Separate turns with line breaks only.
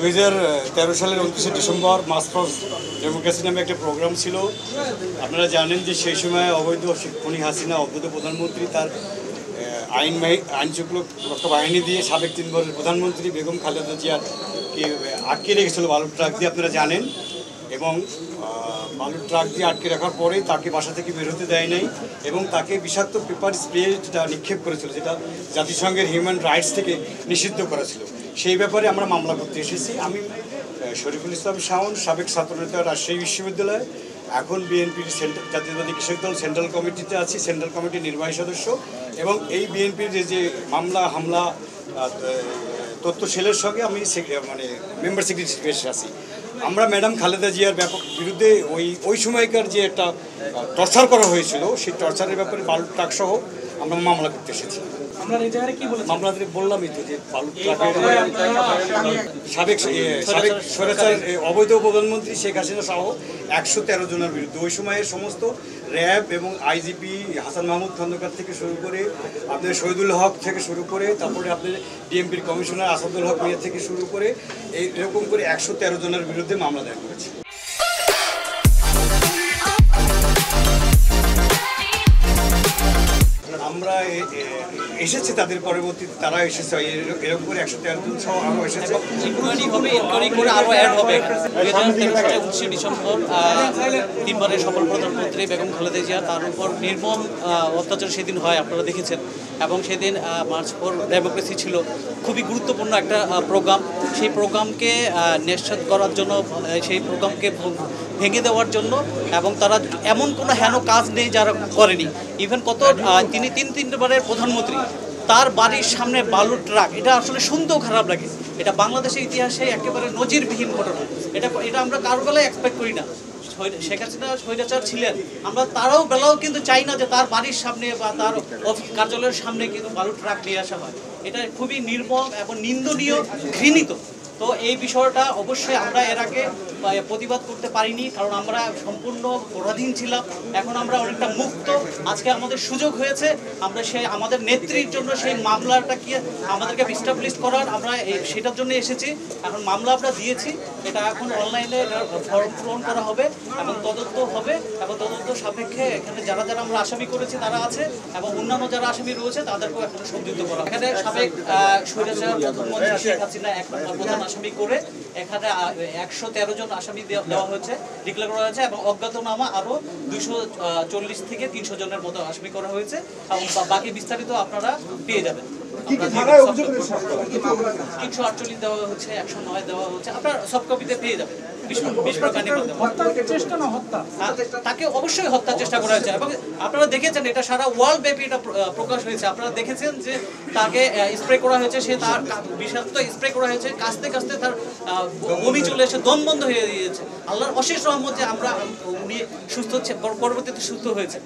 2013 সালের 29শে December March for democracy নামে একটা প্রোগ্রাম ছিল। আপনারা জানেন যে সেই সময় অবৈধ খুনি হাসিনা অবৈধ প্রধানমন্ত্রী তার আইনশৃঙ্খলা বাহিনী দিয়ে সাবেক 3 বারের প্রধানমন্ত্রী বেগম খালেদা জিয়াকে আটকে রেখেছিল বালুর ট্রাক দিয়ে, আপনারা জানেন। এবং বালুর ট্রাক দিয়ে আটকে রাখার পরেই তাকে বাসা থেকে বের হতে দেয় নাই এবং তাকে বিষাক্ত পেপার স্প্রে যেটা নিক্ষেপ করেছিল, যেটা জাতিসংঘের হিউম্যান রাইটস থেকে নিষিদ্ধ করা ছিল, সেই ব্যাপারে আমরা মামলা করতে এসেছি। আমি শরীফুল ইসলাম শাওন, সাবেক ছাত্রনেতা, রাজশাহী বিশ্ববিদ্যালয়, এখন বিএনপির জাতীয়তাবাদী কৃষক দল সেন্ট্রাল কমিটিতে আছি, সেন্ট্রাল কমিটির নির্বাহী সদস্য। এবং এই বিএনপির যে হামলা তথ্য সেলের সঙ্গে আমি মেম্বার সেক্রেটারি আছি। আমরা ম্যাডাম খালেদা জিয়ার বিরুদ্ধে ওই সময়কার যে একটা টর্চার করা হয়েছিল, সেই টর্চারের ব্যাপারে বালুর ট্রাক সহ আমরা মামলা করতে এসেছি। মামলা বললামই তো যে বালুর ট্রাকের সাবেক স্বৈরাচার অবৈধ প্রধানমন্ত্রী শেখ হাসিনা সহ 113 জনের বিরুদ্ধে ওই সময়ের সমস্ত র্যাব এবং আইজিপি হাসান মাহমুদ খন্দকার থেকে শুরু করে আপনার শহীদুল হক থেকে শুরু করে তারপরে আপনার ডিএমপির কমিশনার আসাদুল হক মিয়া থেকে শুরু করে এরকম করে 113 জনের বিরুদ্ধে মামলা দায়ের করেছে। আমরা এসেছি, তাদের পরবর্তীতে তারা এসেছে, এরকম করে 113 জন সহ আরও এসেছে।
আরও অ্যাড হবে। 2023 ডিসেম্বর 3 বারের সফল প্রধানমন্ত্রী বেগম খালেদা জিয়া, তার উপর নির্মম অত্যাচার সেদিন হয়, আপনারা দেখেছেন। এবং সেদিন মার্চ ফর ডেমোক্রেসি ছিল খুবই গুরুত্বপূর্ণ একটা প্রোগ্রাম। সেই প্রোগ্রামকে নিশ্চিত করার জন্য, সেই প্রোগ্রামকে ভেঙে দেওয়ার জন্য, এবং তারা এমন কোনো হেন কাজ নেই যারা করেনি। ইভেন তিনি 3 বারের প্রধানমন্ত্রী, তার বাড়ির সামনে বালুর ট্রাক, এটা আসলে শুনতেও খারাপ লাগে। এটা বাংলাদেশের ইতিহাসে একেবারে নজিরবিহীন ঘটনা। এটা আমরা কারো বেলায় এক্সপেক্ট করি না। শেখ হাসিনা স্বৈরাচার ছিলেন, আমরা তারও বেলাও কিন্তু চাই না যে তার বাড়ির সামনে বা তার কার্যালয়ের সামনে কিন্তু বালুর ট্রাক নিয়ে আসা হয়। এটা খুবই নির্মম এবং নিন্দনীয়, ঘৃণিত। তো এই বিষয়টা অবশ্যই আমরা এর আগে প্রতিবাদ করতে পারিনি, কারণ আমরা সম্পূর্ণ পরাধীন ছিলাম। এখন আমরা অনেকটা মুক্ত। আজকে আমাদের সুযোগ হয়েছে, আমরা আমাদের নেত্রীর জন্য সেই মামলাটাকে আমাদেরকে এস্টাবলিশ করার, আমরা সেটার জন্য এসেছি। এখন মামলা আমরা দিয়েছি, এটা এখন অনলাইনে ফর্ম পূরণ করা হবে এবং তদন্ত হবে, এবং তদন্ত সাপেক্ষে এখানে যারা আমরা আসামি করেছি তারা আছে, এবং অন্যান্য যারা আসামি রয়েছে তাদেরকেও এখন সংযুক্ত করা। এখানে সাবেক স্বৈরাচার প্রধানমন্ত্রী শেখ হাসিনা 1 নম্বর প্রধান আসামি করে এখানে 113 জন আসামি দেওয়া হয়েছে, ডিক্লেয়ার করা হয়েছে, এবং অজ্ঞাতনামা আরও 240 থেকে 300 জনের মতো আসামি করা হয়েছে। এবং বাকি বিস্তারিত আপনারা পেয়ে যাবেন। 348 দেওয়া হচ্ছে, 109 দেওয়া হচ্ছে, আপনার সফট কপিতে পেয়ে যাবেন। তাকে অবশ্যই হত্যার চেষ্টা করা হয়েছে, এবং আপনারা দেখেছেন এটা সারা ওয়ার্ল্ড ব্যাপী এটা প্রকাশ হয়েছে। আপনারা দেখেছেন যে তাকে স্প্রে করা হয়েছে, সে তার বিষাক্ত স্প্রে করা হয়েছে, কাঁচতে কাঁচতে তার বমি চলে এসে দম বন্ধ হয়ে গিয়েছে। আল্লাহর অশেষ রহমত যে উনি সুস্থ হচ্ছে, পরবর্তীতে সুস্থ হয়েছে।